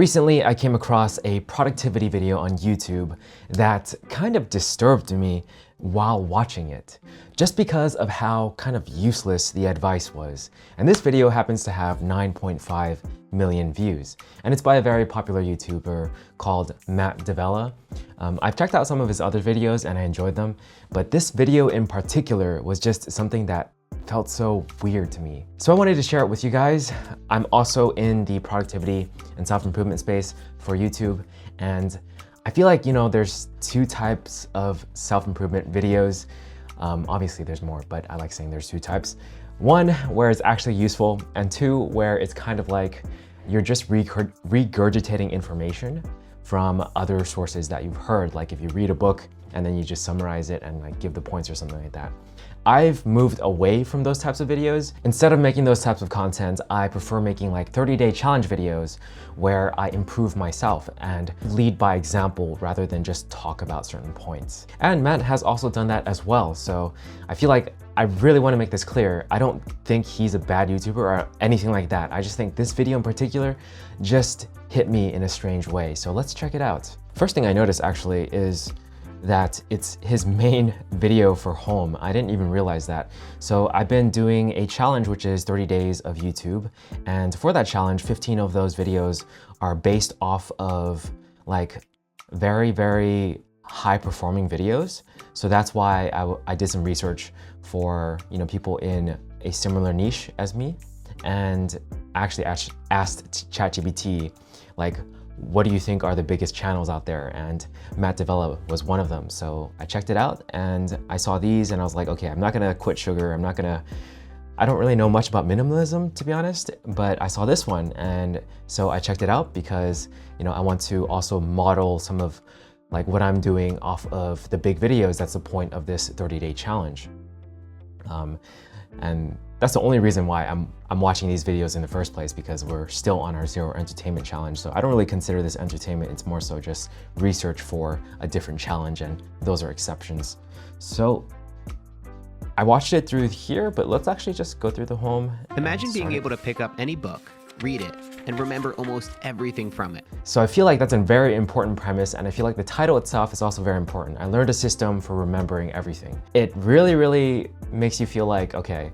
Recently, I came across a productivity video on YouTube that kind of disturbed me while watching it, just because of how kind of useless the advice was. And this video happens to have 9.5 million views, and it's by a very popular YouTuber called Matt Devella. I've checked out some of his other videos and I enjoyed them, but this video in particular was just something that felt so weird to me. So I wanted to share it with you guys. I'm also in the productivity and self-improvement space for YouTube, and I feel like, there's two types of self-improvement videos. Obviously there's more, but I like saying there's two types. One, where it's actually useful, and two, where it's kind of like you're just regurgitating information from other sources that you've heard. Like if you read a book and then you just summarize it and like give the points or something like that. I've moved away from those types of videos. Instead of making those types of content, I prefer making like 30-day challenge videos where I improve myself and lead by example rather than just talk about certain points. And Matt has also done that as well. So I feel like I really want to make this clear. I don't think he's a bad YouTuber or anything like that. I just think this video in particular just hit me in a strange way. So let's check it out. First thing I noticed actually is that it's his main video for home. I didn't even realize that. So I've been doing a challenge, which is 30 days of YouTube. And for that challenge, 15 of those videos are based off of like very, very high performing videos. So that's why I did some research for, people in a similar niche as me. And actually asked ChatGPT, like, what do you think are the biggest channels out there? And Matt Devella was one of them. So I checked it out and I saw these and I was like, okay, I'm not gonna quit sugar. I don't really know much about minimalism, to be honest, but I saw this one. And so I checked it out because, I want to also model some of like what I'm doing off of the big videos. That's the point of this 30-day challenge. And that's the only reason why I'm watching these videos in the first place, because we're still on our zero entertainment challenge. So I don't really consider this entertainment. It's more so just research for a different challenge, and those are exceptions. So I watched it through here, but let's actually just go through the home. Imagine being able to pick up any book, read it, and remember almost everything from it. So I feel like that's a very important premise, and I feel like the title itself is also very important. I learned a system for remembering everything. It really, really makes you feel like, okay,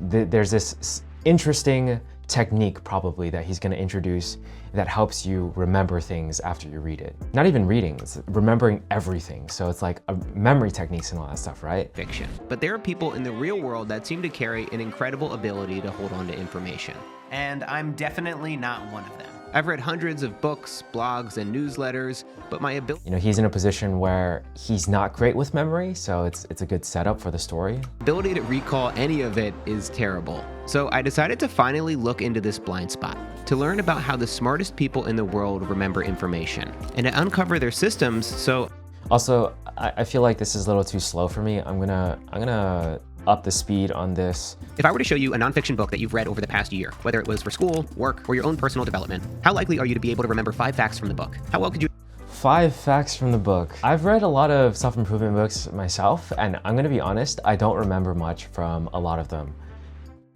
there's this interesting technique probably that he's going to introduce that helps you remember things after you read it. Not even reading, it's remembering everything. So it's like memory techniques and all that stuff, right? Fiction. But there are people in the real world that seem to carry an incredible ability to hold on to information. And I'm definitely not one of them. I've read hundreds of books, blogs, and newsletters, but my ability he's in a position where he's not great with memory, so it's a good setup for the story. to recall any of it is terrible. So I decided to finally look into this blind spot, to learn about how the smartest people in the world remember information, and to uncover their systems. So also, I feel like this is a little too slow for me. I'm gonna up the speed on this. If I were to show you a nonfiction book that you've read over the past year, whether it was for school, work, or your own personal development, how likely are you to be able to remember 5 facts from the book? How well could you 5 facts from the book. I've read a lot of self-improvement books myself, and I'm gonna be honest, I don't remember much from a lot of them.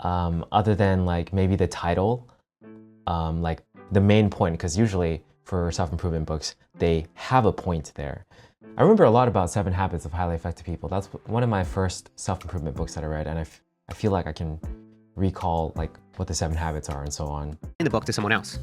Other than like maybe the title, like the main point, because usually for self-improvement books, they have a point there. I remember a lot about 7 Habits of Highly Effective People. That's one of my first self-improvement books that I read, and I feel like I can recall like what the 7 habits are and so on. in the book to someone else?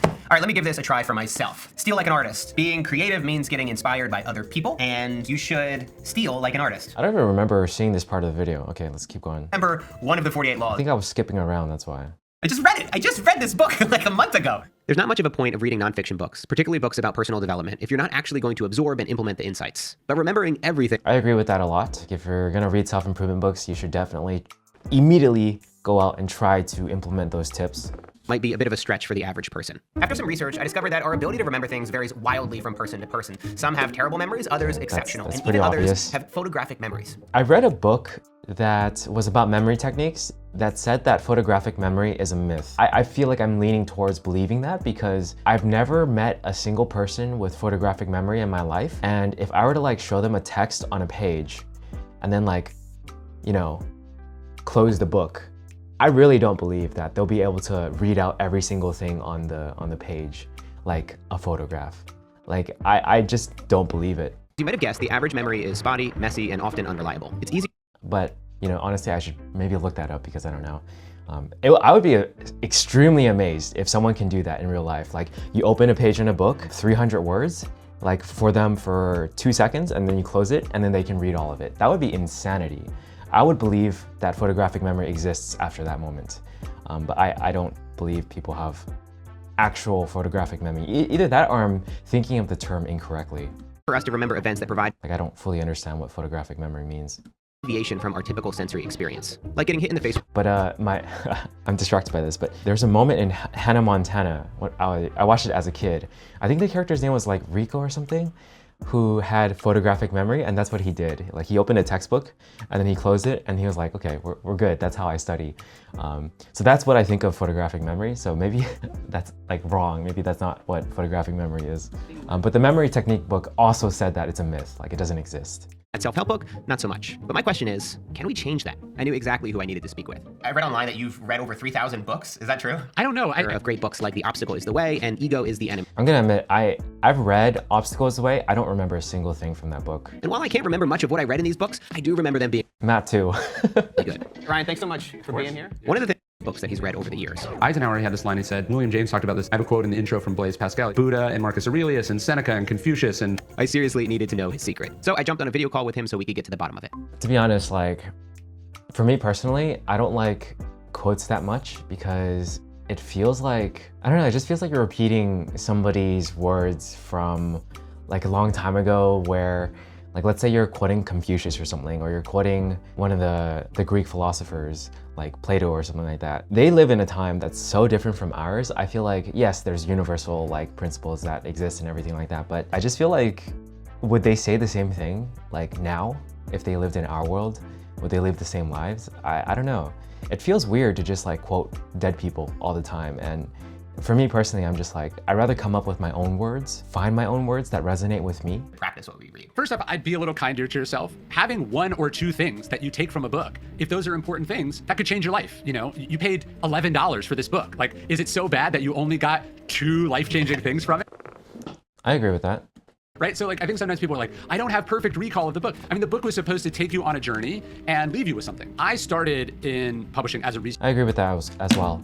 All right, let me give this a try for myself. Steal like an artist. Being creative means getting inspired by other people, and you should steal like an artist. I don't even remember seeing this part of the video. Okay, let's keep going. Remember one of the 48 I laws. think I was skipping around, that's why. I just read it. I just read this book like a month ago. There's not much of a point of reading nonfiction books, particularly books about personal development, if you're not actually going to absorb and implement the insights. But remembering everything I agree with that a lot. If you're gonna read self-improvement books, you should definitely immediately go out and try to implement those tips. might be a bit of a stretch for the average person. After some research, I discovered that our ability to remember things varies wildly from person to person. Some have terrible memories, others exceptional, that's and pretty even obvious. others have photographic memories. I read a book that was about memory techniques that said that photographic memory is a myth. I feel like I'm leaning towards believing that because I've never met a single person with photographic memory in my life. And if I were to like show them a text on a page and then like, you know, close the book, I really don't believe that they'll be able to read out every single thing on the page. like a photograph. Like, I just don't believe it. You might have guessed, the average memory is spotty, messy, and often unreliable. It's easy. But, you know, honestly, I should maybe look that up because I don't know. I would be extremely amazed if someone can do that in real life. Like, you open a page in a book, 300 words, like for them for 2 seconds, and then you close it, and then they can read all of it. That would be insanity. I would believe that photographic memory exists after that moment. But I don't believe people have actual photographic memory. Either that or I'm thinking of the term incorrectly. For us to remember events that provide Like, I don't fully understand what photographic memory means. deviation from our typical sensory experience, like getting hit in the face. But I'm distracted by this, but there's a moment in Hannah Montana, I watched it as a kid. I think the character's name was like Rico or something, who had photographic memory, and that's what he did. Like, he opened a textbook and then he closed it and he was like, okay, we're good, that's how I study. So that's what I think of photographic memory. So maybe that's like wrong, maybe that's not what photographic memory is. But the memory technique book also said that it's a myth, like it doesn't exist. That self-help book, not so much. But my question is, can we change that? I knew exactly who I needed to speak with. I read online that you've read over 3,000 books. Is that true? I don't know. Of great books like The Obstacle is the Way and Ego is the Enemy. I'm gonna admit, I've read Obstacle is the Way. I don't remember a single thing from that book. And while I can't remember much of what I read in these books, I do remember them being Matt too. good. Ryan, thanks so much for being here. One of the books that he's read over the years. Eisenhower had this line, he said, William James talked about this. I have a quote in the intro from Blaise Pascal, Buddha and Marcus Aurelius and Seneca and Confucius, and I seriously needed to know his secret. So I jumped on a video call with him so we could get to the bottom of it. To be honest, like, for me personally, I don't like quotes that much because it feels like, I don't know, it just feels like you're repeating somebody's words from like a long time ago where, like, let's say you're quoting Confucius or something, or you're quoting one of the Greek philosophers, like Plato or something like that. They live in a time that's so different from ours. I feel like, yes, there's universal like principles that exist and everything like that, but I just feel like, would they say the same thing like now if they lived in our world? Would they live the same lives? I don't know. It feels weird to just like quote dead people all the time. And for me personally, I'm just like, I'd rather come up with my own words, find my own words that resonate with me. Practice what we read. first off, I'd be a little kinder to yourself. Having 1 or 2 things that you take from a book, if those are important things, that could change your life. You know, you paid $11 for this book. Like, is it so bad that you only got 2 life-changing things from it? I agree with that. Right? So like, I think sometimes people are like, I don't have perfect recall of the book. I mean, the book was supposed to take you on a journey and leave you with something. I started in publishing as a researcher. I agree with that as well.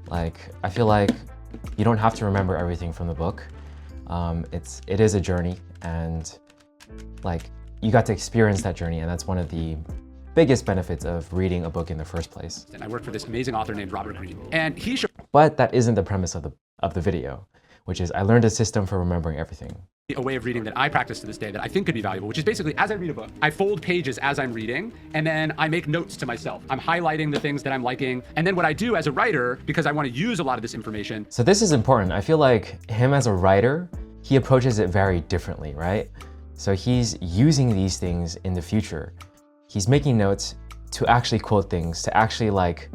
Like, I feel like you don't have to remember everything from the book. It is a journey, and like, you got to experience that journey, and that's one of the biggest benefits of reading a book in the first place. And I worked for this amazing author named Robert Greene, and he showed But that isn't the premise of the video, which is I learned a system for remembering everything. a way of reading that I practice to this day that I think could be valuable, which is basically, as I read a book, I fold pages as I'm reading, and then I make notes to myself. I'm highlighting the things that I'm liking, and then what I do as a writer, because I want to use a lot of this information. So this is important. I feel like him as a writer, he approaches it very differently, right? So he's using these things in the future. He's making notes to actually quote things, to actually like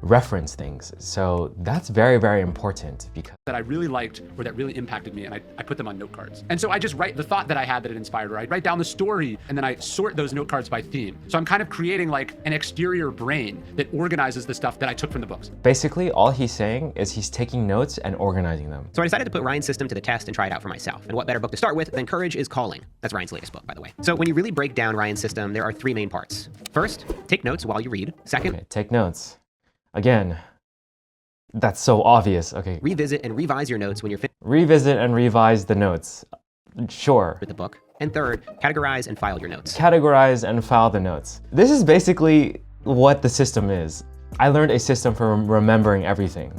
reference things. So that's very, very important because That I really liked or that really impacted me, and I put them on note cards. And so I just write the thought that I had that it inspired, or I write down the story, and then I sort those note cards by theme. So I'm kind of creating like an exterior brain that organizes the stuff that I took from the books. basically all he's saying is he's taking notes and organizing them. So I decided to put Ryan's system to the test and try it out for myself. And what better book to start with than Courage is Calling? That's Ryan's latest book, by the way. So when you really break down Ryan's system, there are 3 main parts. First, take notes while you read. Second, Okay, take notes. Again, that's so obvious. Okay, revisit and revise your notes when you're finished revisit and revise the notes. Sure. with the book. And third, categorize and file your notes. Categorize and file the notes. This is basically what the system is. I learned a system for remembering everything.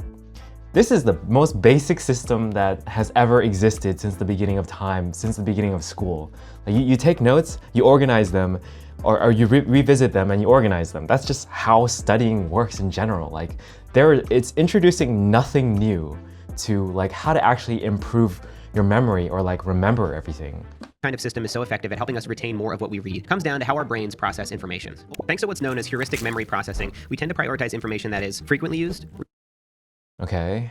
This is the most basic system that has ever existed since the beginning of time, since the beginning of school. Like, you take notes, you organize them, or you revisit them and you organize them. That's just how studying works in general. Like, it's introducing nothing new to like how to actually improve your memory or like remember everything. Kind of system is so effective at helping us retain more of what we read. It comes down to how our brains process information. Thanks to what's known as heuristic memory processing, we tend to prioritize information that is frequently used, Okay.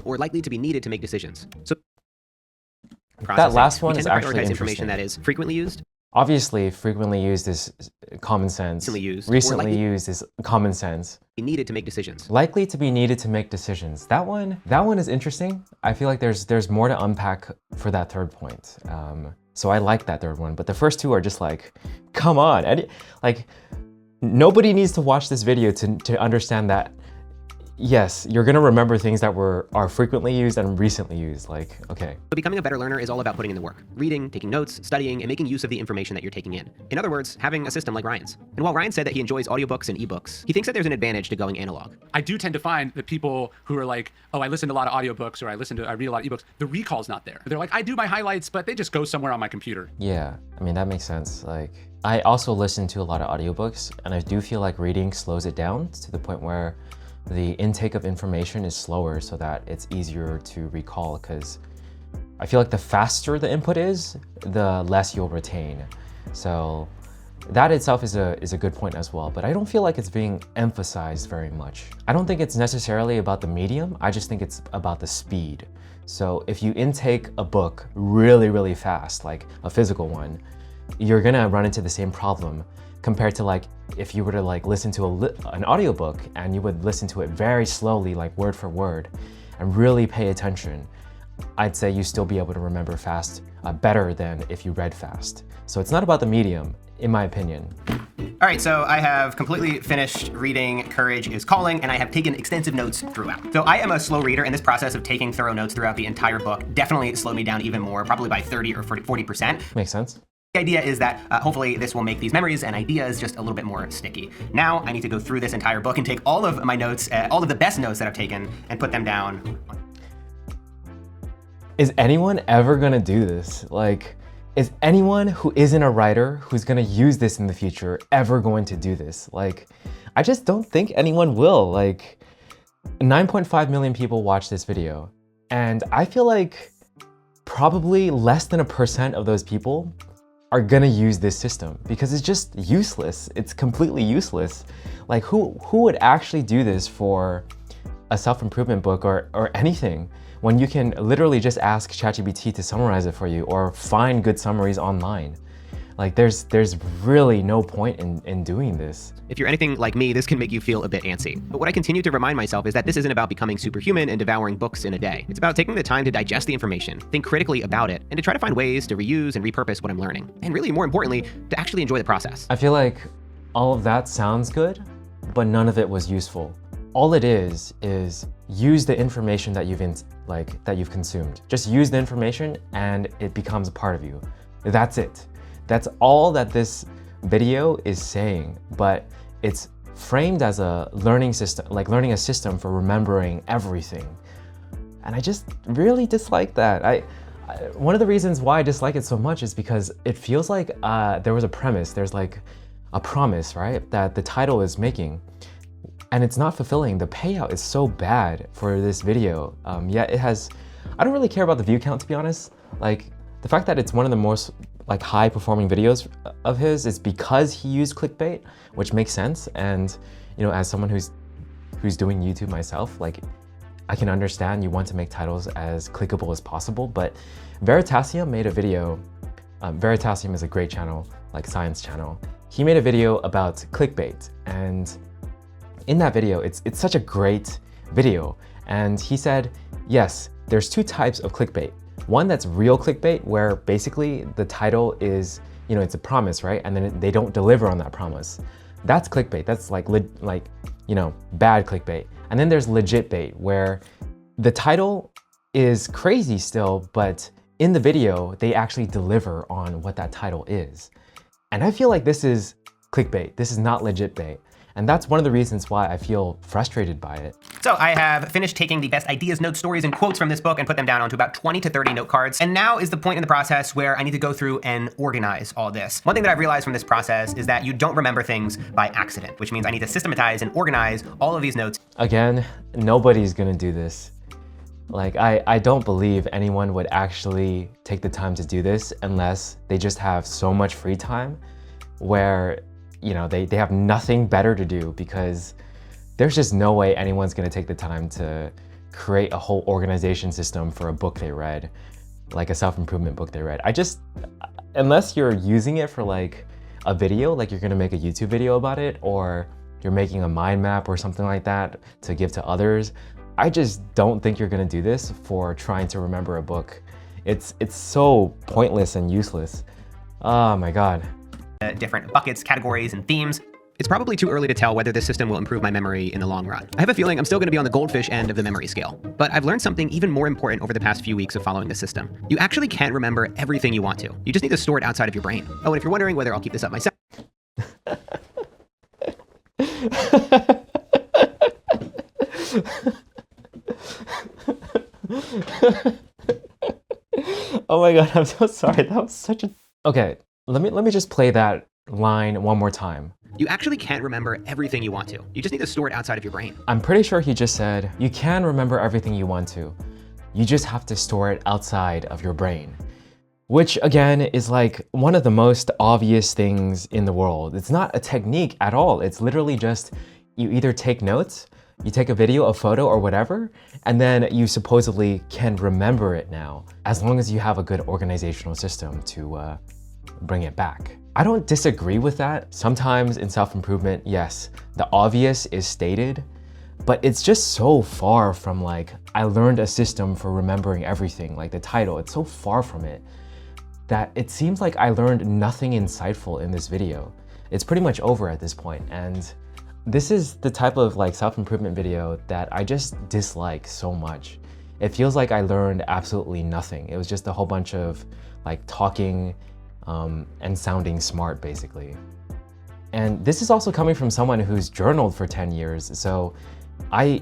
or likely to be needed to make decisions. So That last one we is tend to actually prioritize information interesting. that is frequently used, Obviously, frequently used is common sense. Recently used, or Recently likely- used is common sense. Needed to make decisions. Likely to be needed to make decisions. That one is interesting. I feel like there's more to unpack for that third point. So I like that third one, but the first two are just like, come on. Like, nobody needs to watch this video to understand that, yes, you're gonna remember things that are frequently used and recently used. Like, okay. So becoming a better learner is all about putting in the work. Reading, taking notes, studying, and making use of the information that you're taking in. In other words, having a system like Ryan's. And while Ryan said that he enjoys audiobooks and ebooks, he thinks that there's an advantage to going analog. I do tend to find that people who are like, oh, I listen to a lot of audiobooks or I read a lot of ebooks, the recall's not there. They're like, I do my highlights, but they just go somewhere on my computer. Yeah, I mean, that makes sense. Like, I also listen to a lot of audiobooks, and I do feel like reading slows it down to the point where the intake of information is slower so that it's easier to recall, because I feel like the faster the input is, the less you'll retain. So that itself is a good point as well, but I don't feel like it's being emphasized very much. I don't think it's necessarily about the medium, I just think it's about the speed. So if you intake a book really, really fast, like a physical one, you're gonna run into the same problem compared to like if you were to like listen to an audiobook and you would listen to it very slowly, like word for word, and really pay attention. I'd say you still be able to remember fast better than if you read fast. So it's not about the medium, in my opinion. All right, so I have completely finished reading Courage is Calling, and I have taken extensive notes throughout. So I am a slow reader, and this process of taking thorough notes throughout the entire book definitely slowed me down even more, probably by 30 or 40%. Makes sense. The idea is that hopefully this will make these memories and ideas just a little bit more sticky. Now I need to go through this entire book and take all of my notes, all of the best notes that I've taken, and put them down. Is anyone ever gonna do this? Like, is anyone who isn't a writer who's gonna use this in the future ever going to do this? Like, I just don't think anyone will. Like, 9.5 million people watch this video, and I feel like probably less than 1% of those people are gonna use this system because it's just useless. It's completely useless. Like, who would actually do this for a self-improvement book or anything when you can literally just ask ChatGPT to summarize it for you or find good summaries online? Like, there's really no point in doing this. If you're anything like me, this can make you feel a bit antsy. But what I continue to remind myself is that this isn't about becoming superhuman and devouring books in a day. It's about taking the time to digest the information, think critically about it, and to try to find ways to reuse and repurpose what I'm learning. And really, more importantly, to actually enjoy the process. I feel like all of that sounds good, but none of it was useful. All it is use the information that you've consumed. Just use the information and it becomes a part of you. That's it. That's all that this video is saying, but it's framed as a learning system, like learning a system for remembering everything. And I just really dislike that. One of the reasons why I dislike it so much is because it feels like there was a premise, there's like a promise, right, that the title is making, and it's not fulfilling. The payout is so bad for this video. Yet it has, I don't really care about the view count, to be honest. Like, the fact that it's one of the most like high performing videos of his is because he used clickbait, which makes sense. And you know, as someone who's doing YouTube myself, like, I can understand you want to make titles as clickable as possible, but Veritasium made a video. Veritasium is a great channel, like science channel. He made a video about clickbait, and in that video, it's such a great video. And he said, yes, there's two types of clickbait. One that's real clickbait, where basically the title is, you know, it's a promise, right? And then they don't deliver on that promise. That's clickbait. That's like you know, bad clickbait. And then there's legit bait, where the title is crazy still, but in the video, they actually deliver on what that title is. And I feel like this is clickbait. This is not legit bait. And that's one of the reasons why I feel frustrated by it. So I have finished taking the best ideas, notes, stories, and quotes from this book and put them down onto about 20 to 30 note cards. And now is the point in the process where I need to go through and organize all this. One thing that I've realized from this process is that you don't remember things by accident, which means I need to systematize and organize all of these notes. Again, nobody's gonna do this. Like, I don't believe anyone would actually take the time to do this unless they just have so much free time where, you know, they have nothing better to do, because there's just no way anyone's gonna take the time to create a whole organization system for a book they read, like a self-improvement book they read. unless you're using it for like a video, like you're gonna make a YouTube video about it, or you're making a mind map or something like that to give to others, I just don't think you're gonna do this for trying to remember a book. It's so pointless and useless. Oh my God. Different buckets, categories, and themes. It's probably too early to tell whether this system will improve my memory in the long run. I have a feeling I'm still going to be on the goldfish end of the memory scale. But I've learned something even more important over the past few weeks of following this system. You actually can't remember everything you want to. You just need to store it outside of your brain. Oh, and if you're wondering whether I'll keep this up myself, Oh my God, I'm so sorry. That was such a... Okay, let me just play that line one more time. you actually can't remember everything you want to. You just need to store it outside of your brain. I'm pretty sure he just said, you can remember everything you want to. You just have to store it outside of your brain. Which again is like one of the most obvious things in the world. It's not a technique at all. It's literally just you either take notes, you take a video, a photo, or whatever, and then you supposedly can remember it now, as long as you have a good organizational system to bring it back. I don't disagree with that. Sometimes in self-improvement, yes, the obvious is stated, but it's just so far from like, I learned a system for remembering everything, like the title, it's so far from it that it seems like I learned nothing insightful in this video. It's pretty much over at this point, and this is the type of like self-improvement video that I just dislike so much. It feels like I learned absolutely nothing. It was just a whole bunch of like talking and sounding smart, basically. And this is also coming from someone who's journaled for 10 years, so I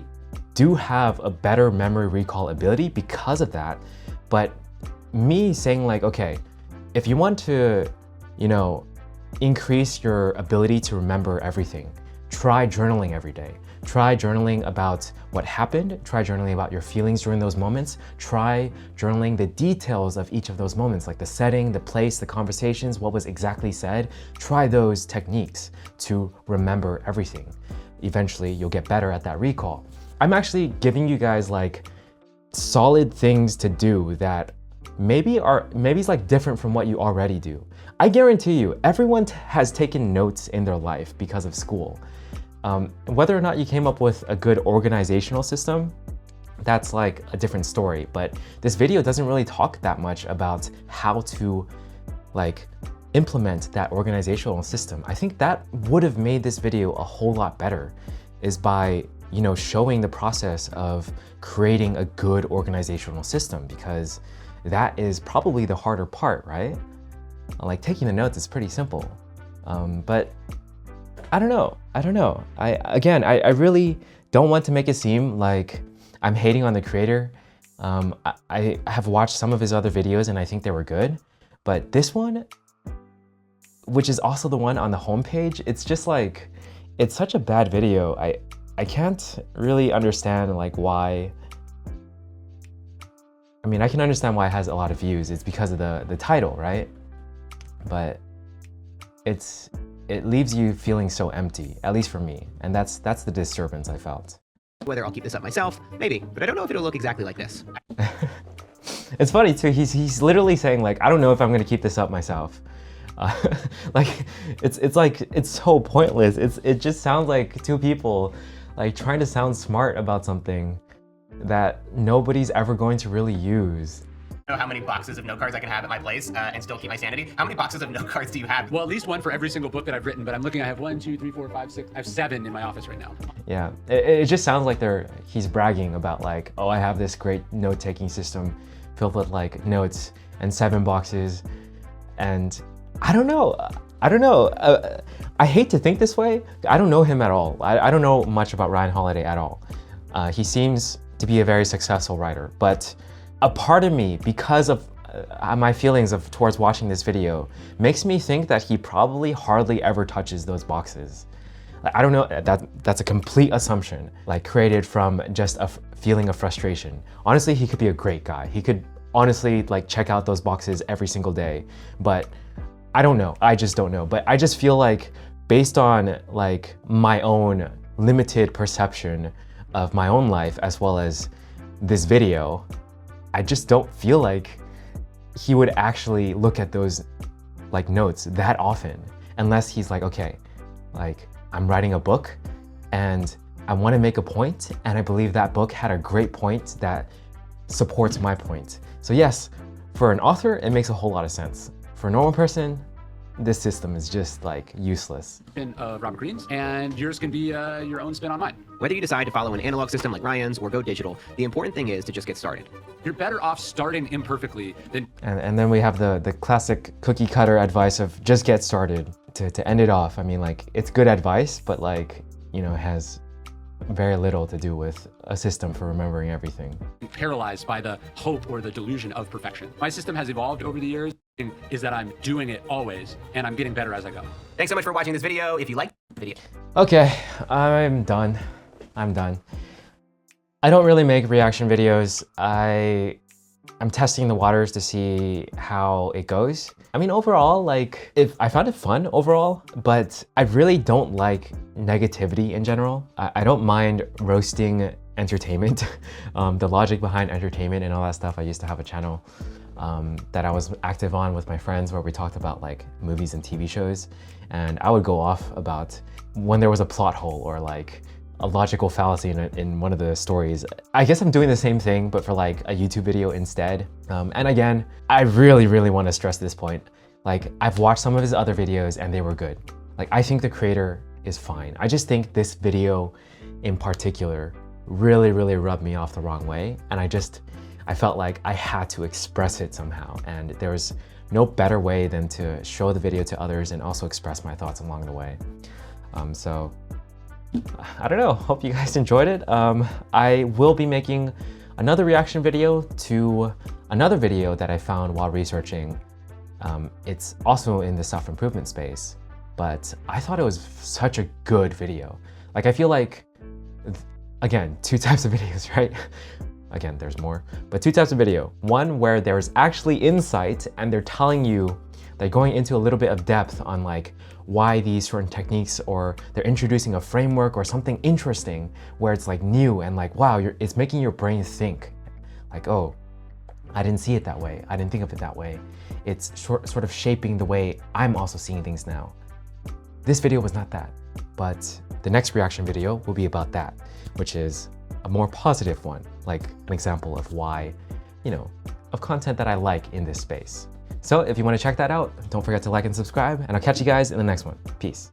do have a better memory recall ability because of that. But me saying like, okay, if you want to, you know, increase your ability to remember everything, try journaling every day. Try journaling about what happened, try journaling about your feelings during those moments, try journaling the details of each of those moments, like the setting, the place, the conversations, what was exactly said. Try those techniques to remember everything. Eventually, you'll get better at that recall. I'm actually giving you guys like solid things to do that maybe it's like different from what you already do. I guarantee you, everyone has taken notes in their life because of school. Whether or not you came up with a good organizational system, that's like a different story. But this video doesn't really talk that much about how to like implement that organizational system. I think that would have made this video a whole lot better, is by, you know, showing the process of creating a good organizational system, because that is probably the harder part, right? Like taking the notes is pretty simple, but I don't know. I really don't want to make it seem like I'm hating on the creator. I have watched some of his other videos and I think they were good, but this one, which is also the one on the homepage, it's just like, it's such a bad video. I can't really understand like why. I mean, I can understand why it has a lot of views. It's because of the title, right? But it leaves you feeling so empty, at least for me. And that's the disturbance I felt. Whether I'll keep this up myself, maybe, but I don't know if it'll look exactly like this. It's funny too, he's literally saying like, I don't know if I'm gonna keep this up myself. Like, it's like, it's so pointless. It just sounds like two people like trying to sound smart about something that nobody's ever going to really use. I don't know how many boxes of note cards I can have at my place and still keep my sanity. How many boxes of note cards do you have? Well, at least one for every single book that I've written, but I'm looking, I have 1, 2, 3, 4, 5, 6, I have 7 in my office right now. Yeah, it just sounds like he's bragging about like, oh, I have this great note-taking system filled with like notes and 7 boxes. And I don't know. I hate to think this way. I don't know him at all. I don't know much about Ryan Holiday at all. He seems to be a very successful writer, but a part of me, because of my feelings towards watching this video, makes me think that he probably hardly ever touches those boxes. Like, I don't know, that's a complete assumption, like created from just a feeling of frustration. Honestly, he could be a great guy. He could honestly like check out those boxes every single day, but I don't know. I just don't know. But I just feel like, based on like my own limited perception of my own life as well as this video, I just don't feel like he would actually look at those like notes that often, unless he's like, okay, like I'm writing a book and I want to make a point, and I believe that book had a great point that supports my point. So yes, for an author, it makes a whole lot of sense. For a normal person, this system is just like useless. Robert Greene's, and yours can be your own spin on mine. Whether you decide to follow an analog system like Ryan's or go digital, the important thing is to just get started. You're better off starting imperfectly than... And then we have the classic cookie cutter advice of just get started. To end it off, I mean, like, it's good advice, but like, you know, has very little to do with a system for remembering everything. Paralyzed by the hope or the delusion of perfection. My system has evolved over the years, is that I'm doing it always, and I'm getting better as I go. Thanks so much for watching this video. If you liked the video. Okay, I'm done. I don't really make reaction videos. I'm testing the waters to see how it goes. I mean, overall, like, I found it fun overall, but I really don't like negativity in general. I don't mind roasting entertainment, the logic behind entertainment and all that stuff. I used to have a channel that I was active on with my friends where we talked about like movies and TV shows, and I would go off about when there was a plot hole or like a logical fallacy in one of the stories. I guess I'm doing the same thing, but for like a YouTube video instead. And again, I really want to stress this point. Like, I've watched some of his other videos and they were good. Like, I think the creator is fine. I just think this video in particular really rubbed me off the wrong way. And I felt like I had to express it somehow. And there was no better way than to show the video to others and also express my thoughts along the way. So I don't know, hope you guys enjoyed it. I will be making another reaction video to another video that I found while researching. It's also in the self-improvement space, but I thought it was such a good video. Like, I feel like, again, two types of videos, right? Again, there's more, but two types of video. One where there's actually insight and they're telling you, they're going into a little bit of depth on like why these certain techniques, or they're introducing a framework or something interesting where it's like new and like, wow, it's making your brain think like, oh, I didn't see it that way. I didn't think of it that way. It's sort of shaping the way I'm also seeing things now. This video was not that, but the next reaction video will be about that, which is a more positive one, like an example of why, you know, of content that I like in this space. So if you want to check that out, don't forget to like and subscribe, and I'll catch you guys in the next one. Peace.